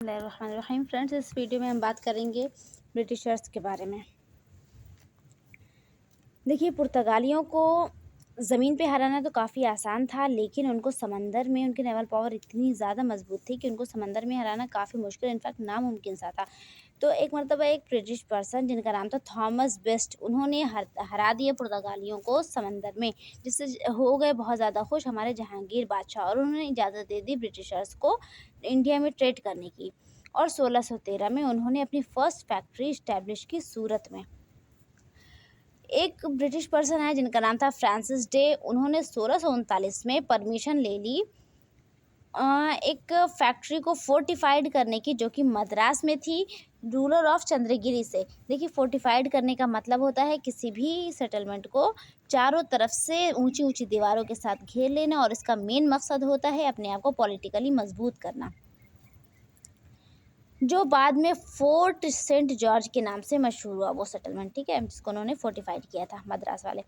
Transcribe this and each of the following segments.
बिस्मिल्लाहिर्रहमानिर्रहीम। फ्रेंड्स, इस वीडियो में हम बात करेंगे ब्रिटिशर्स के बारे में। देखिए, पुर्तगालियों को ज़मीन पे हराना तो काफ़ी आसान था, लेकिन उनको समंदर में उनकी नेवल पावर इतनी ज़्यादा मजबूत थी कि उनको समंदर में हराना काफ़ी मुश्किल, इनफैक्ट नामुमकिन सा था। तो एक मरतबा एक ब्रिटिश पर्सन जिनका नाम था थॉमस बेस्ट, उन्होंने हरा दिया पुर्तगालियों को समंदर में, जिससे हो गए बहुत ज़्यादा खुश हमारे जहांगीर बादशाह, और उन्होंने इजाज़त दे दी ब्रिटिशर्स को इंडिया में ट्रेड करने की। और 1613 में उन्होंने अपनी फर्स्ट फैक्ट्री इस्टेब्लिश की सूरत में। एक ब्रिटिश पर्सन है जिनका नाम था फ्रांसिस डे, उन्होंने 1639 में परमिशन ले ली एक फैक्ट्री को फोर्टिफाइड करने की, जो कि मद्रास में थी, रूलर ऑफ चंद्रगिरी से। देखिए, फोर्टिफाइड करने का मतलब होता है किसी भी सेटलमेंट को चारों तरफ से ऊंची ऊंची दीवारों के साथ घेर लेना, और इसका मेन मकसद होता है अपने आप को पॉलिटिकली मजबूत करना, जो बाद में फोर्ट सेंट जॉर्ज के नाम से मशहूर हुआ वो सेटलमेंट, ठीक है, जिसको उन्होंने फोर्टिफाइड किया था मद्रास वाले।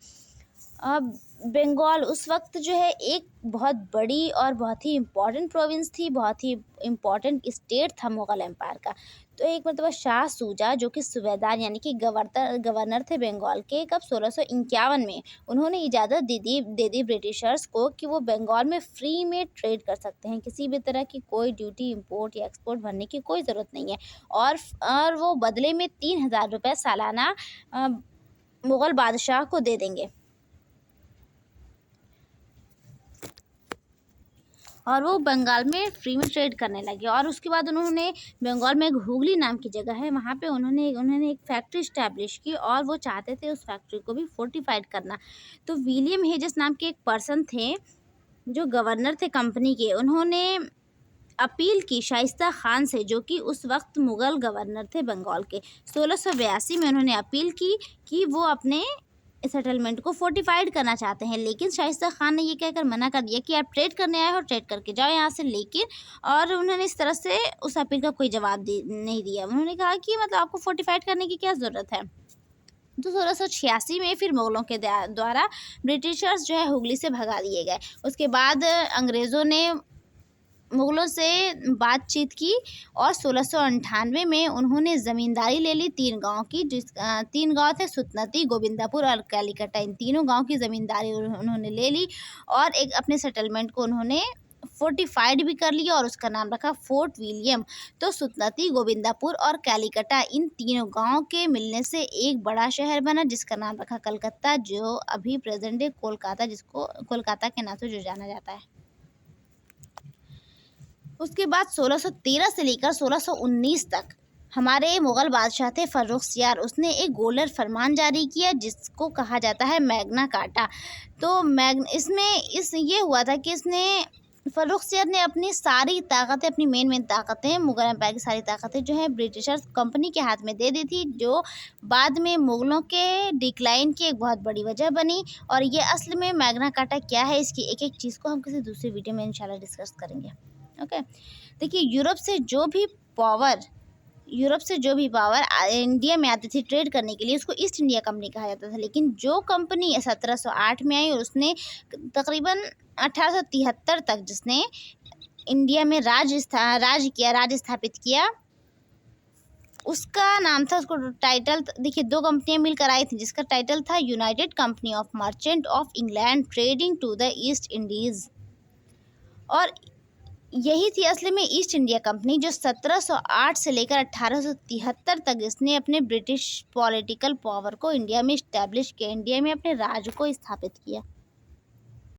अब बंगाल उस वक्त जो है एक बहुत बड़ी और बहुत ही इम्पोर्टेंट प्रोविंस थी, बहुत ही इम्पोर्टेंट स्टेट था मुग़ल एम्पायर का। तो एक मतलब शाह सूजा, जो कि सूबेदार यानी कि गवर्नर थे बंगाल के, कब 1651 में उन्होंने इजाज़त दे दी ब्रिटिशर्स को कि वो बंगाल में फ्री में ट्रेड कर सकते हैं, किसी भी तरह की कोई ड्यूटी इंपोर्ट या एक्सपोर्ट भरने की कोई ज़रूरत नहीं है। और वो बदले में 3000 रुपये सालाना मुग़ल बादशाह को दे देंगे, और वो बंगाल में फ्री में ट्रेड करने लगे। और उसके बाद उन्होंने बंगाल में एक हुगली नाम की जगह है, वहाँ पे उन्होंने एक फैक्ट्री इस्टेब्लिश की, और वो चाहते थे उस फैक्ट्री को भी फोर्टिफाइड करना। तो विलियम हेजेस नाम के एक पर्सन थे जो गवर्नर थे कंपनी के, उन्होंने अपील की शाइस्ता खान से, जो कि उस वक्त मुग़ल गवर्नर थे बंगाल के। 1682 में उन्होंने अपील की कि वो अपने सेटलमेंट को फोर्टिफाइड करना चाहते हैं, लेकिन शाइस्ता खान ने ये कहकर मना कर दिया कि आप ट्रेड करने आए हो, ट्रेड करके जाओ यहाँ से। लेकिन और उन्होंने इस तरह से उस अपील का कोई जवाब नहीं दिया। उन्होंने कहा कि मतलब आपको फोर्टिफाइड करने की क्या ज़रूरत है। तो 1686 में फिर मुग़लों के द्वारा ब्रिटिशर्स जो है हुगली से भगा दिए गए। उसके बाद अंग्रेज़ों ने मुग़लों से बातचीत की, और 1698 में उन्होंने ज़मींदारी ले ली 3 गाँव की, 3 गाँव थे, सुतनती, गोविंदापुर और कैलीकटा। इन तीनों गाँव की ज़मींदारी उन्होंने ले ली, और एक अपने सेटलमेंट को उन्होंने फोर्टिफाइड भी कर लिया, और उसका नाम रखा फोर्ट विलियम। तो सुतनती, गोविंदापुर और कैलीकटा, इन तीनों गाँव के मिलने से एक बड़ा शहर बना, जिसका नाम रखा कलकत्ता, जो अभी प्रेजेंट डे कोलकाता, जिसको कोलकाता के नाम से जो जाना जाता है। उसके बाद 1613 से लेकर 1619 तक हमारे मुग़ल बादशाह थे फ़र्रुखसियार। उसने एक गोलर फरमान जारी किया, जिसको कहा जाता है मैग्ना कार्टा। तो ये हुआ था कि फ़र्रुखसियार ने अपनी सारी ताकतें, अपनी मेन ताकतें, मुग़ल एम्पायर की सारी ताकतें जो है ब्रिटिशर्स कंपनी के हाथ में दे दी थी, जो बाद में मुग़लों के डिक्लाइन की एक बहुत बड़ी वजह बनी। और ये असल में मैग्ना कार्टा क्या है, इसकी एक एक चीज़ को हम किसी दूसरी वीडियो में इंशाल्लाह डिस्कस करेंगे। ओके, देखिए, यूरोप से जो भी पावर इंडिया में आती थी ट्रेड करने के लिए, उसको ईस्ट इंडिया कंपनी कहा जाता था। लेकिन जो कंपनी 1708 में आई और उसने तकरीबन 1873 तक जिसने इंडिया में राज स्थापित किया, उसका नाम था, उसको टाइटल, देखिए, 2 कंपनियां मिलकर आई थी, जिसका टाइटल था united company of merchant of England trading to the East Indies. और यही थी असली में ईस्ट इंडिया कंपनी, जो 1708 से लेकर 1873 तक इसने अपने ब्रिटिश पॉलिटिकल पावर को इंडिया में इस्टेब्लिश किया, इंडिया में अपने राज को स्थापित किया।